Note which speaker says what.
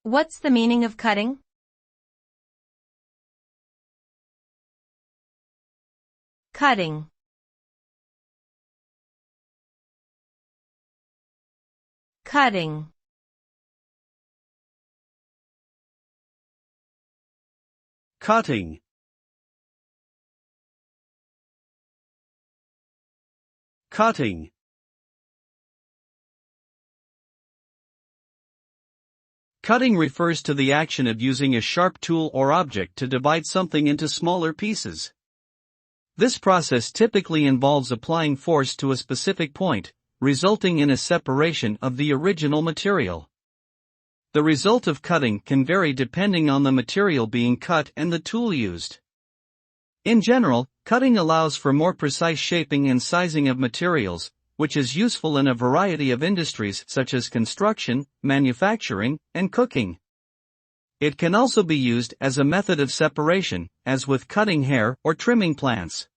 Speaker 1: What's the meaning of cutting? Cutting. Cutting.
Speaker 2: Cutting. Cutting. Cutting refers to the action of using a sharp tool or object to divide something into smaller pieces. This process typically involves applying force to a specific point, resulting in a separation of the original material. The result of cutting can vary depending on the material being cut and the tool used. In general, cutting allows for more precise shaping and sizing of materials, which is useful in a variety of industries such as construction, manufacturing, and cooking. It can also be used as a method of separation, as with cutting hair or trimming plants.